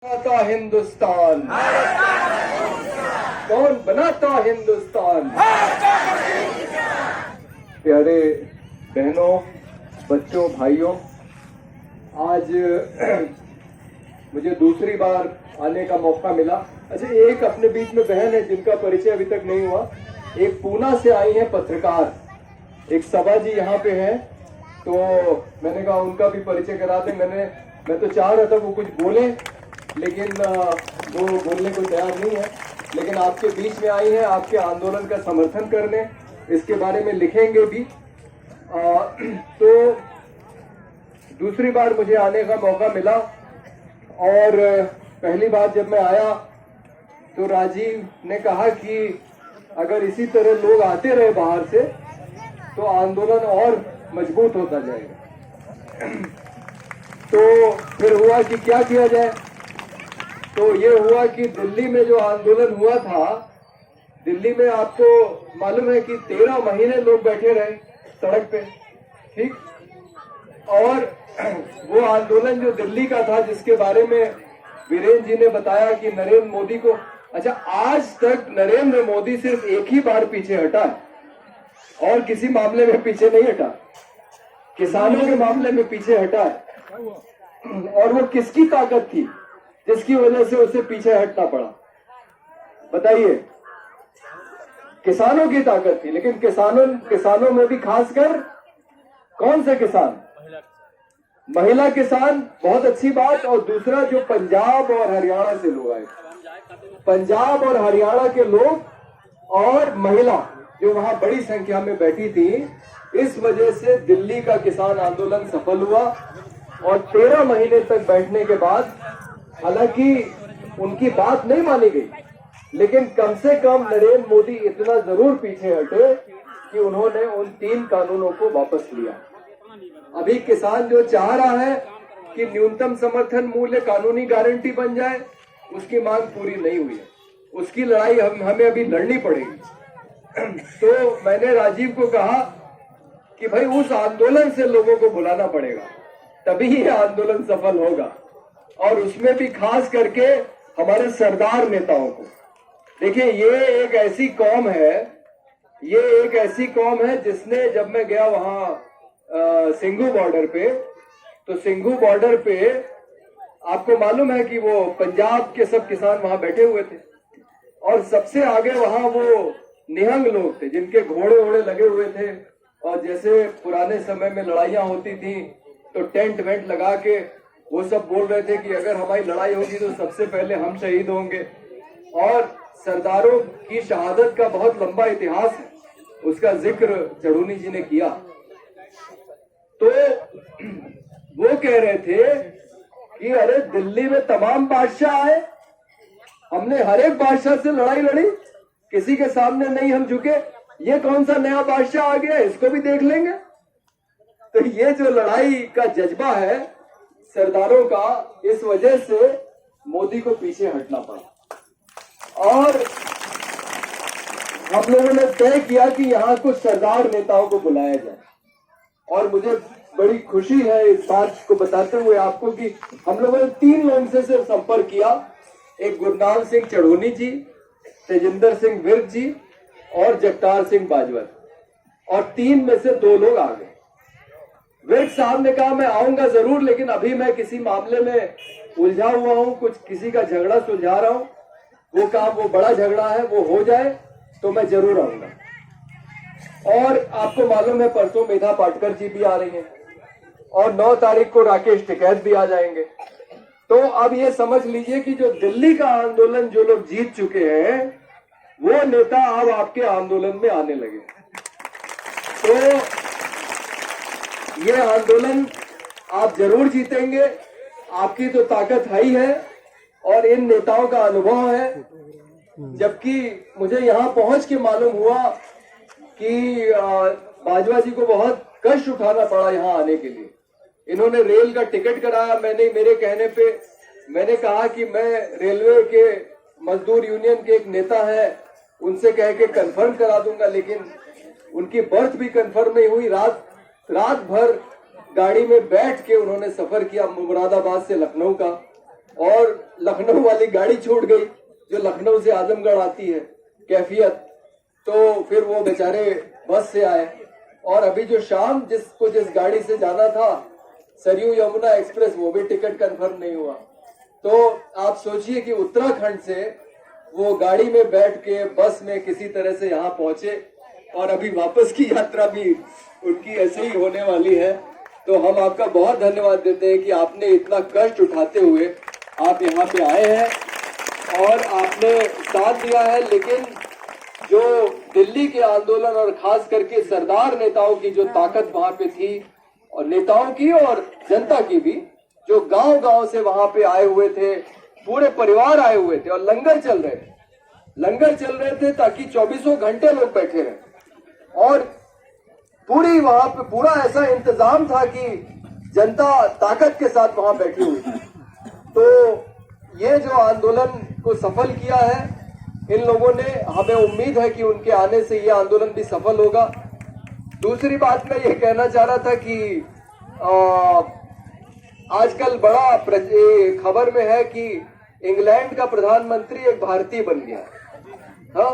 बनाता हिंदुस्तान, कौन बनाता हिंदुस्तान। प्यारे बहनों, बच्चों, भाइयों, आज मुझे दूसरी बार आने का मौका मिला। अच्छा, एक अपने बीच में बहन है जिनका परिचय अभी तक नहीं हुआ। एक पूना से आई है पत्रकार, एक सभा जी यहाँ पे हैं, तो मैंने कहा उनका भी परिचय करा दें। मैं तो चाह रहा था वो कुछ बोले, लेकिन वो बोलने को तैयार नहीं है। लेकिन आपके बीच में आई है, आपके आंदोलन का समर्थन करने, इसके बारे में लिखेंगे भी। तो दूसरी बार मुझे आने का मौका मिला, और पहली बार जब मैं आया तो राजीव ने कहा कि अगर इसी तरह लोग आते रहे बाहर से तो आंदोलन और मजबूत होता जाएगा। तो फिर हुआ कि क्या किया जाए। तो ये हुआ कि दिल्ली में जो आंदोलन हुआ था, दिल्ली में आपको मालूम है कि 13 महीने लोग बैठे रहे सड़क पे, ठीक। और वो आंदोलन जो दिल्ली का था, जिसके बारे में वीरेंद्र जी ने बताया कि नरेंद्र मोदी को, अच्छा, आज तक नरेंद्र मोदी सिर्फ एक ही बार पीछे हटा है और किसी मामले में पीछे नहीं हटा। किसानों के मामले में पीछे हटा है, और वो किसकी ताकत थी जिसकी वजह से उसे पीछे हटना पड़ा, बताइए। किसानों की ताकत थी। लेकिन किसानों में भी खासकर कौन से किसान? महिला किसान, बहुत अच्छी बात। और दूसरा, जो पंजाब और हरियाणा से लोग आए, पंजाब और हरियाणा के लोग और महिला जो वहां बड़ी संख्या में बैठी थी, इस वजह से दिल्ली का किसान आंदोलन सफल हुआ। और 13 महीने तक बैठने के बाद, हालांकि उनकी बात नहीं मानी गई, लेकिन कम से कम नरेंद्र मोदी इतना जरूर पीछे हटे कि उन्होंने उन 3 कानूनों को वापस लिया। अभी किसान जो चाह रहा है कि न्यूनतम समर्थन मूल्य कानूनी गारंटी बन जाए, उसकी मांग पूरी नहीं हुई है। उसकी लड़ाई हमें अभी लड़नी पड़ेगी। तो मैंने राजीव को कहा कि भाई उस आंदोलन से लोगों को बुलाना पड़ेगा, तभी ये आंदोलन सफल होगा। और उसमें भी खास करके हमारे सरदार नेताओं को। देखिए, ये एक ऐसी कौम है, जिसने, जब मैं गया वहां सिंघू बॉर्डर पे, तो सिंघू बॉर्डर पे आपको मालूम है कि वो पंजाब के सब किसान वहां बैठे हुए थे, और सबसे आगे वहां वो निहंग लोग थे जिनके घोड़े वोड़े लगे हुए थे। और जैसे पुराने समय में लड़ाइयां होती थी तो टेंट वेंट लगा के वो सब बोल रहे थे कि अगर हमारी लड़ाई होगी तो सबसे पहले हम शहीद होंगे। और सरदारों की शहादत का बहुत लंबा इतिहास है, उसका जिक्र चढ़ूनी जी ने किया। तो वो कह रहे थे कि अरे दिल्ली में तमाम बादशाह आए, हमने हर एक बादशाह से लड़ाई लड़ी, किसी के सामने नहीं हम झुके, ये कौन सा नया बादशाह आ गया, इसको भी देख लेंगे। तो ये जो लड़ाई का जज्बा है सरदारों का, इस वजह से मोदी को पीछे हटना पड़ा। और हम लोगों ने तय किया कि यहाँ कुछ सरदार नेताओं को बुलाया जाए। और मुझे बड़ी खुशी है इस बात को बताते हुए आपको कि हम लोगों ने 3 लोगों से सिर्फ संपर्क किया। एक गुरनाम सिंह चढ़ूनी जी, तेजिंदर सिंह विर्क जी और जगतार सिंह बाजवा, और 3 में से 2 लोग आ गए। विर्क साहब ने कहा मैं आऊंगा जरूर, लेकिन अभी मैं किसी मामले में उलझा हुआ हूं, कुछ किसी का झगड़ा सुलझा रहा हूं, वो काम, वो बड़ा झगड़ा है, वो हो जाए तो मैं जरूर आऊंगा। और आपको मालूम है परसों मेधा पाटकर जी भी आ रही हैं, और 9 तारीख को राकेश टिकैत भी आ जाएंगे। तो अब ये समझ लीजिए कि जो दिल्ली का आंदोलन जो लोग जीत चुके हैं, वो नेता अब आपके आंदोलन में आने लगे। तो ये आंदोलन आप जरूर जीतेंगे, आपकी तो ताकत है ही है, और इन नेताओं का अनुभव है। जबकि मुझे यहाँ पहुंच के मालूम हुआ कि बाजवा जी को बहुत कष्ट उठाना पड़ा यहाँ आने के लिए। इन्होंने रेल का टिकट कराया, मेरे कहने पे मैंने कहा कि मैं रेलवे के मजदूर यूनियन के एक नेता है, उनसे कह के कंफर्म करा दूंगा, लेकिन उनकी बर्थ भी कंफर्म नहीं हुई। रात भर गाड़ी में बैठ के उन्होंने सफर किया मुरादाबाद से लखनऊ का, और लखनऊ वाली गाड़ी छूट गई जो लखनऊ से आजमगढ़ आती है कैफियत, तो फिर वो बेचारे बस से आए। और अभी जो शाम जिस गाड़ी से जाना था सरयू यमुना एक्सप्रेस, वो भी टिकट कंफर्म नहीं हुआ। तो आप सोचिए कि उत्तराखंड से वो गाड़ी में बैठ के बस में किसी तरह से यहाँ पहुंचे और अभी वापस की यात्रा भी उनकी ऐसे ही होने वाली है। तो हम आपका बहुत धन्यवाद देते हैं कि आपने इतना कष्ट उठाते हुए आप यहाँ पे आए हैं और आपने साथ दिया है। लेकिन जो दिल्ली के आंदोलन और खास करके सरदार नेताओं की जो ताकत वहां पे थी, और नेताओं की और जनता की भी, जो गांव-गांव से वहां पे आए हुए थे, पूरे परिवार आए हुए थे और लंगर चल रहे थे ताकि 24 घंटे लोग बैठे रहे। और पूरी वहां पे पूरा ऐसा इंतजाम था कि जनता ताकत के साथ वहां बैठी हुई थी। तो ये जो आंदोलन को सफल किया है इन लोगों ने, हमें उम्मीद है कि उनके आने से ये आंदोलन भी सफल होगा। दूसरी बात मैं ये कहना चाह रहा था कि आजकल बड़ा खबर में है कि इंग्लैंड का प्रधानमंत्री एक भारतीय बन गया। हाँ,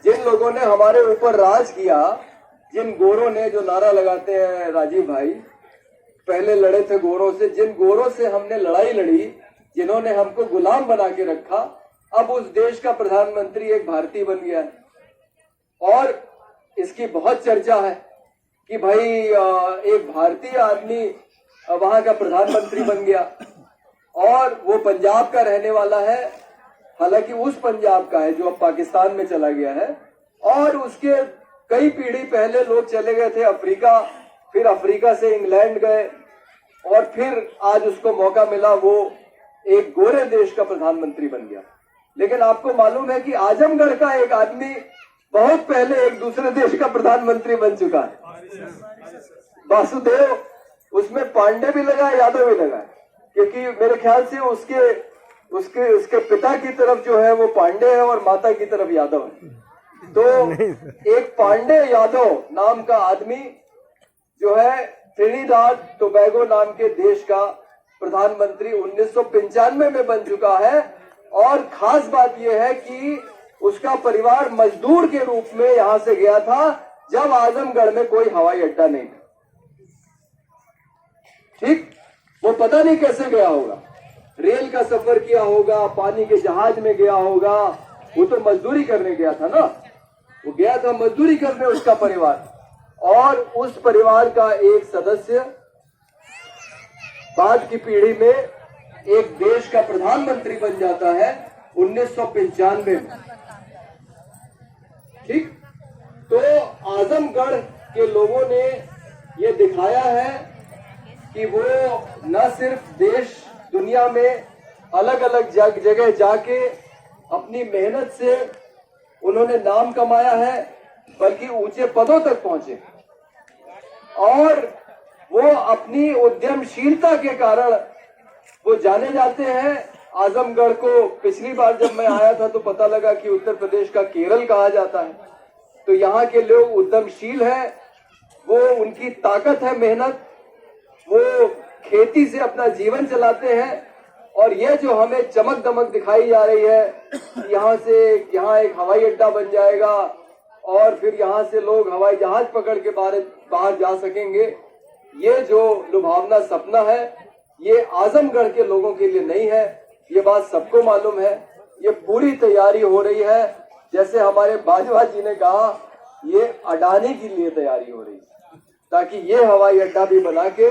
जिन लोगों ने हमारे ऊपर राज किया, जिन गोरों ने, जो नारा लगाते हैं राजीव भाई, पहले लड़े थे गोरों से, जिन गोरों से हमने लड़ाई लड़ी, जिन्होंने हमको गुलाम बना के रखा, अब उस देश का प्रधानमंत्री एक भारतीय बन गया है। और इसकी बहुत चर्चा है कि भाई एक भारतीय आदमी वहां का प्रधानमंत्री बन गया और वो पंजाब का रहने वाला है। हालांकि उस पंजाब का है जो अब पाकिस्तान में चला गया है, और उसके कई पीढ़ी पहले लोग चले गए थे अफ्रीका, फिर अफ्रीका से इंग्लैंड गए और फिर आज उसको मौका मिला, वो एक गोरे देश का प्रधानमंत्री बन गया। लेकिन आपको मालूम है कि आजमगढ़ का एक आदमी बहुत पहले एक दूसरे देश का प्रधानमंत्री बन चुका है, वासुदेव। उसमें पांडे भी लगा, यादव भी लगा, क्योंकि मेरे ख्याल से उसके पिता की तरफ जो है वो पांडे है और माता की तरफ यादव है। तो एक पांडे यादव नाम का आदमी जो है ट्रिनिडाद टोबैगो नाम के देश का प्रधानमंत्री 1995 में बन चुका है। और खास बात यह है कि उसका परिवार मजदूर के रूप में यहां से गया था जब आजमगढ़ में कोई हवाई अड्डा नहीं था। ठीक, वो पता नहीं कैसे गया होगा, रेल का सफर किया होगा, पानी के जहाज में गया होगा, वो तो मजदूरी करने गया था ना, वो गया था मजदूरी करने उसका परिवार। और उस परिवार का एक सदस्य बाद की पीढ़ी में एक देश का प्रधानमंत्री बन जाता है 1995 में। ठीक, तो आजमगढ़ के लोगों ने ये दिखाया है कि वो न सिर्फ देश दुनिया में अलग अलग जगह जाके अपनी मेहनत से उन्होंने नाम कमाया है, बल्कि ऊंचे पदों तक पहुंचे। और वो अपनी उद्यमशीलता के कारण वो जाने जाते हैं। आजमगढ़ को पिछली बार जब मैं आया था तो पता लगा कि उत्तर प्रदेश का केरल कहा जाता है। तो यहाँ के लोग उद्यमशील है, वो उनकी ताकत है मेहनत, वो खेती से अपना जीवन चलाते हैं। और ये जो हमें चमक दमक दिखाई जा रही है, यहाँ एक हवाई अड्डा बन जाएगा और फिर यहाँ से लोग हवाई जहाज पकड़ के बाहर जा सकेंगे, ये जो लुभावना सपना है, ये आजमगढ़ के लोगों के लिए नहीं है। ये बात सबको मालूम है। ये पूरी तैयारी हो रही है, जैसे हमारे बाजवा जी ने कहा, ये अडानी के लिए तैयारी हो रही है, ताकि ये हवाई अड्डा भी बना के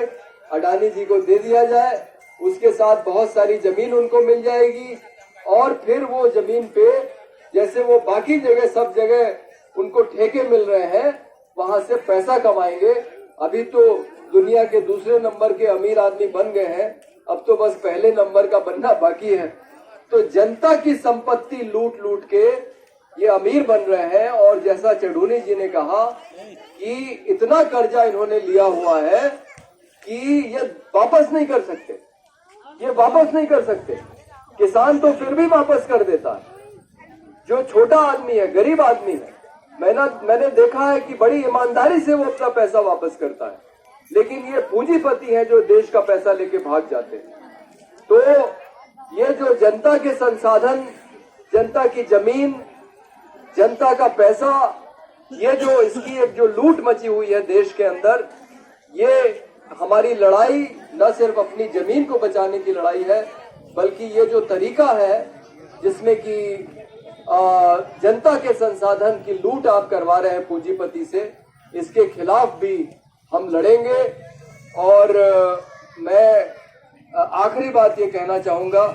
अडानी जी को दे दिया जाए। उसके साथ बहुत सारी जमीन उनको मिल जाएगी और फिर वो जमीन पे, जैसे वो बाकी जगह सब जगह उनको ठेके मिल रहे हैं, वहां से पैसा कमाएंगे। अभी तो दुनिया के दूसरे नंबर के अमीर आदमी बन गए हैं, अब तो बस पहले नंबर का बनना बाकी है। तो जनता की संपत्ति लूट लूट के ये अमीर बन रहे हैं। और जैसा चढ़ूनी जी ने कहा कि इतना कर्जा इन्होंने लिया हुआ है कि ये वापस नहीं कर सकते, ये वापस नहीं कर सकते। किसान तो फिर भी वापस कर देता है, जो छोटा आदमी है, गरीब आदमी है, मैंने देखा है कि बड़ी ईमानदारी से वो अपना पैसा वापस करता है। लेकिन ये पूंजीपति हैं जो देश का पैसा लेके भाग जाते हैं। तो ये जो जनता के संसाधन, जनता की जमीन, जनता का पैसा, ये जो इसकी एक जो लूट मची हुई है देश के अंदर, ये हमारी लड़ाई न सिर्फ अपनी जमीन को बचाने की लड़ाई है, बल्कि ये जो तरीका है जिसमें कि जनता के संसाधन की लूट आप करवा रहे हैं पूंजीपति से, इसके खिलाफ भी हम लड़ेंगे। और मैं आखिरी बात ये कहना चाहूंगा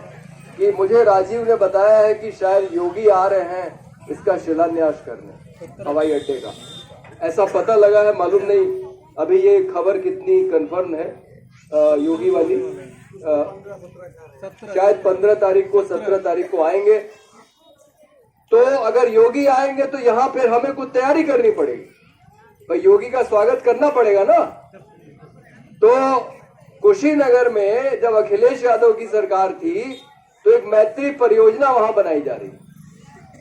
कि मुझे राजीव ने बताया है कि शायद योगी आ रहे हैं इसका शिलान्यास करने हवाई अड्डे का, ऐसा पता लगा है, मालूम नहीं अभी ये खबर कितनी कंफर्म है। योगी वाली शायद 15 तारीख को 17 तारीख को आएंगे। तो अगर योगी आएंगे तो यहाँ फिर हमें कुछ तैयारी करनी पड़ेगी भाई, योगी का स्वागत करना पड़ेगा ना। तो कुशीनगर में जब अखिलेश यादव की सरकार थी तो एक मैत्री परियोजना वहां बनाई जा रही,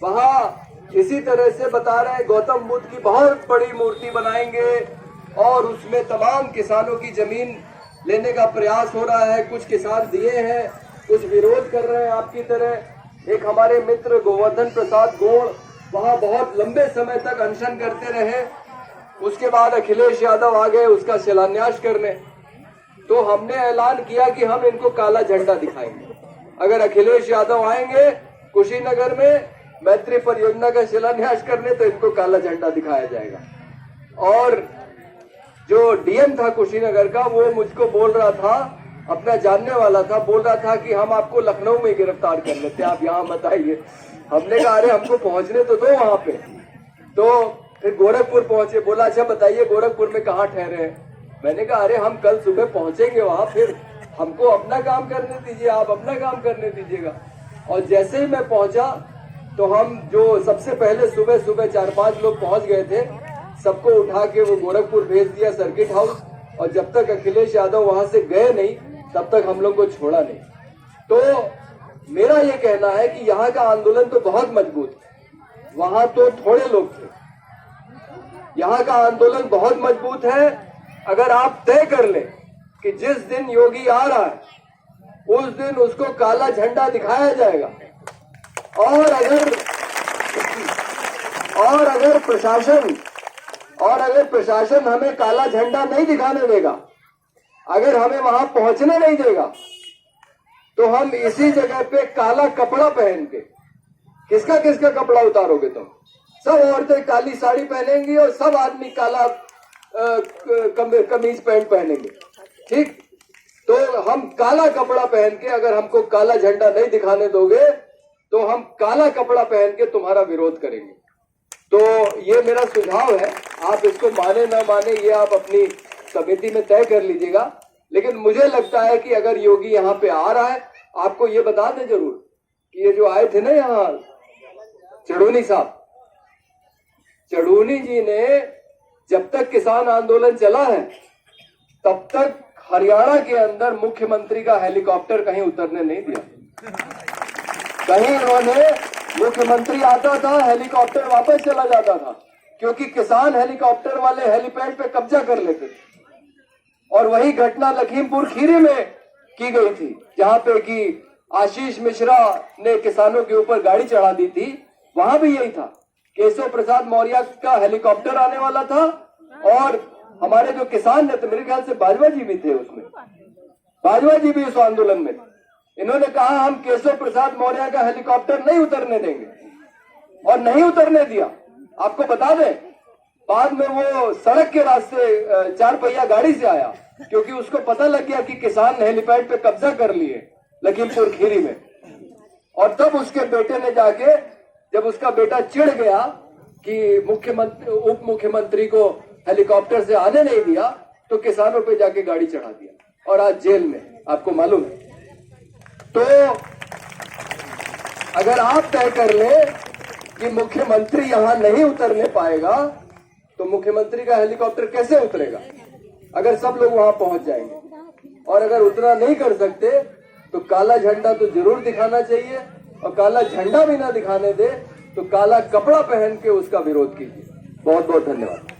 वहां इसी तरह से बता रहे हैं गौतम बुद्ध की बहुत बड़ी मूर्ति बनाएंगे और उसमें तमाम किसानों की जमीन लेने का प्रयास हो रहा है। कुछ किसान दिए हैं, कुछ विरोध कर रहे हैं आपकी तरह। एक हमारे मित्र गोवर्धन प्रसाद गोड़ वहां बहुत लंबे समय तक अनशन करते रहे, उसके बाद अखिलेश यादव आ गए उसका शिलान्यास करने। तो हमने ऐलान किया कि हम इनको काला झंडा दिखाएंगे। अगर अखिलेश यादव आएंगे कुशीनगर में मैत्री परियोजना का शिलान्यास करने तो इनको काला झंडा दिखाया जाएगा। और जो डीएम था कुशीनगर का, वो मुझको बोल रहा था, अपना जानने वाला था, बोल रहा था कि हम आपको लखनऊ में गिरफ्तार कर लेते, आप यहाँ मत आइए। हमने कहा अरे हमको पहुंचने तो दो वहां पे। तो फिर गोरखपुर पहुंचे, बोला अच्छा बताइए गोरखपुर में कहाँ ठहरे हैं। मैंने कहा अरे हम कल सुबह पहुंचेंगे वहां, फिर हमको अपना काम करने दीजिए, आप अपना काम करने दीजिएगा। और जैसे ही मैं पहुंचा तो हम जो सबसे पहले सुबह सुबह 4-5 लोग पहुंच गए थे, सबको उठा के वो गोरखपुर भेज दिया सर्किट हाउस। और जब तक अखिलेश यादव वहां से गए नहीं तब तक हम लोग को छोड़ा नहीं। तो मेरा ये कहना है कि यहाँ का आंदोलन तो बहुत मजबूत है, वहां तो थोड़े लोग थे। यहाँ का आंदोलन बहुत मजबूत है। अगर आप तय कर लें कि जिस दिन योगी आ रहा है उस दिन उसको काला झंडा दिखाया जाएगा, और अगर प्रशासन हमें काला झंडा नहीं दिखाने देगा, अगर हमें वहां पहुंचने नहीं देगा, तो हम इसी जगह पे काला कपड़ा पहन के, किसका किसका कपड़ा उतारोगे तुम? सब औरतें काली साड़ी पहनेंगी और सब आदमी काला कमीज पैंट पहनेंगे, ठीक? तो हम काला कपड़ा पहन के, अगर हमको काला झंडा नहीं दिखाने दोगे तो हम काला कपड़ा पहन के तुम्हारा विरोध करेंगे। तो ये मेरा सुझाव है, आप इसको माने ना माने ये आप अपनी समिति में तय कर लीजिएगा। लेकिन मुझे लगता है कि अगर योगी यहाँ पे आ रहा है, आपको ये बता दें जरूर कि ये जो आए थे ना यहाँ चढ़ूनी साहब, चढ़ूनी जी ने जब तक किसान आंदोलन चला है तब तक हरियाणा के अंदर मुख्यमंत्री का हेलीकॉप्टर कहीं उतरने नहीं दिया। कहीं उन्होंने, मुख्यमंत्री आता था हेलीकॉप्टर वापस चला जाता था, क्योंकि किसान हेलीकॉप्टर वाले हेलीपैड पे कब्जा कर लेते थे। और वही घटना लखीमपुर खीरी में की गई थी, जहां पे कि आशीष मिश्रा ने किसानों के ऊपर गाड़ी चढ़ा दी थी। वहां भी यही था, केशव प्रसाद मौर्य का हेलीकॉप्टर आने वाला था और हमारे जो किसान ने, तो मेरे ख्याल से बाजवा जी भी थे उसमें, बाजवा जी भी उस आंदोलन में। इन्होंने कहा हम केशव प्रसाद मौर्य का हेलीकॉप्टर नहीं उतरने देंगे, और नहीं उतरने दिया। आपको बता दें, बाद में वो सड़क के रास्ते 4 पहिया गाड़ी से आया, क्योंकि उसको पता लग गया कि किसान ने हेलीपैड पे कब्जा कर लिए लखीमपुर खीरी में। और तब उसके बेटे ने जाके, जब उसका बेटा चिढ़ गया कि मुख्यमंत्री, उप मुख्यमंत्री को हेलीकॉप्टर से आने नहीं दिया, तो किसानों पे जाके गाड़ी चढ़ा दिया और आज जेल में, आपको मालूम है। तो अगर आप तय कर ले कि मुख्यमंत्री यहां नहीं उतरने पाएगा, तो मुख्यमंत्री का हेलीकॉप्टर कैसे उतरेगा अगर सब लोग वहां पहुंच जाएंगे? और अगर उतना नहीं कर सकते तो काला झंडा तो जरूर दिखाना चाहिए, और काला झंडा भी ना दिखाने दे तो काला कपड़ा पहन के उसका विरोध कीजिए। बहुत बहुत धन्यवाद।